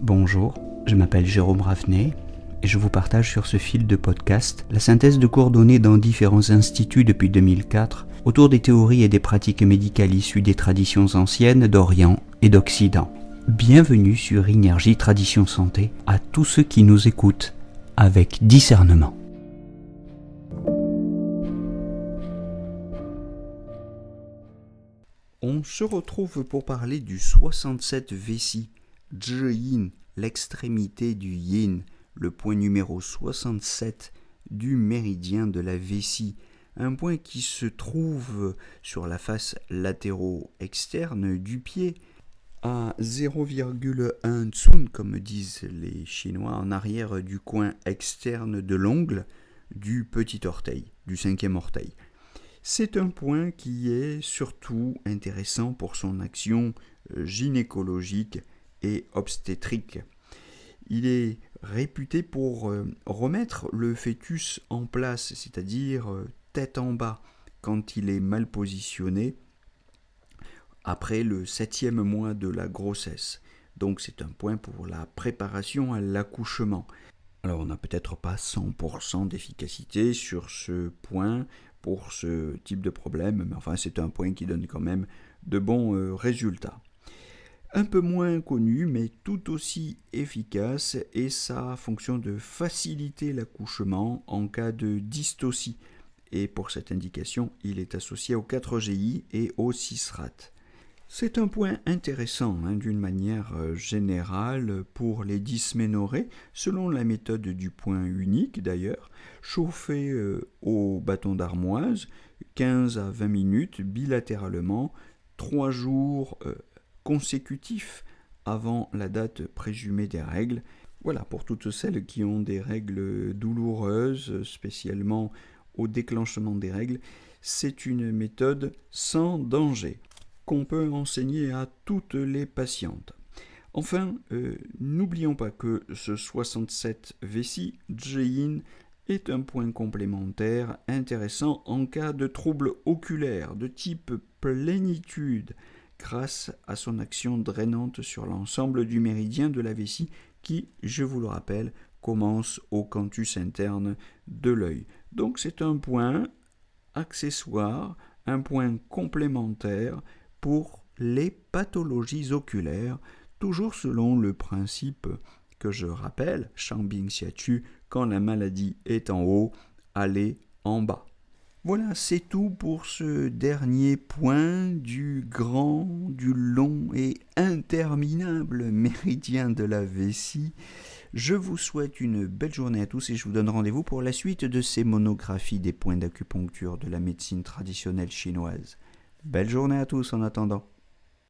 Bonjour, je m'appelle Jérôme Ravenet et je vous partage sur ce fil de podcast la synthèse de cours donnés dans différents instituts depuis 2004 autour des théories et des pratiques médicales issues des traditions anciennes d'Orient et d'Occident. Bienvenue sur Énergie Tradition Santé à tous ceux qui nous écoutent avec discernement. On se retrouve pour parler du 67 vessie, Zhi-yin, l'extrémité du yin, le point numéro 67 du méridien de la vessie, un point qui se trouve sur la face latéro-externe du pied, à 0,1 tsun, comme disent les Chinois, en arrière du coin externe de l'ongle du petit orteil, du cinquième orteil. C'est un point qui est surtout intéressant pour son action gynécologique et obstétrique. Il est réputé pour remettre le fœtus en place, c'est-à-dire tête en bas, quand il est mal positionné après le 7e mois de la grossesse. Donc c'est un point pour la préparation à l'accouchement. Alors on n'a peut-être pas 100% d'efficacité sur ce point pour ce type de problème, mais enfin c'est un point qui donne quand même de bons résultats. Un peu moins connu, mais tout aussi efficace, est sa fonction de faciliter l'accouchement en cas de dystocie. Et pour cette indication, il est associé au 4GI et au 6RAT. C'est un point intéressant d'une manière générale pour les dysménorrhées, selon la méthode du point unique d'ailleurs, chauffé au bâton d'armoise, 15 à 20 minutes bilatéralement, 3 jours consécutifs avant la date présumée des règles. Voilà, pour toutes celles qui ont des règles douloureuses, spécialement au déclenchement des règles, c'est une méthode sans danger qu'on peut enseigner à toutes les patientes. Enfin, n'oublions pas que ce 67 vessie, Zhi-yin, est un point complémentaire intéressant en cas de troubles oculaires de type plénitude, grâce à son action drainante sur l'ensemble du méridien de la vessie qui, je vous le rappelle, commence au canthus interne de l'œil. Donc c'est un point accessoire, un point complémentaire pour les pathologies oculaires, toujours selon le principe que je rappelle, Shang-Bing Xia-Chu, quand la maladie est en haut, allez en bas. Voilà, c'est tout pour ce dernier point du grand, du long et interminable méridien de la vessie. Je vous souhaite une belle journée à tous et je vous donne rendez-vous pour la suite de ces monographies des points d'acupuncture de la médecine traditionnelle chinoise. Belle journée à tous en attendant.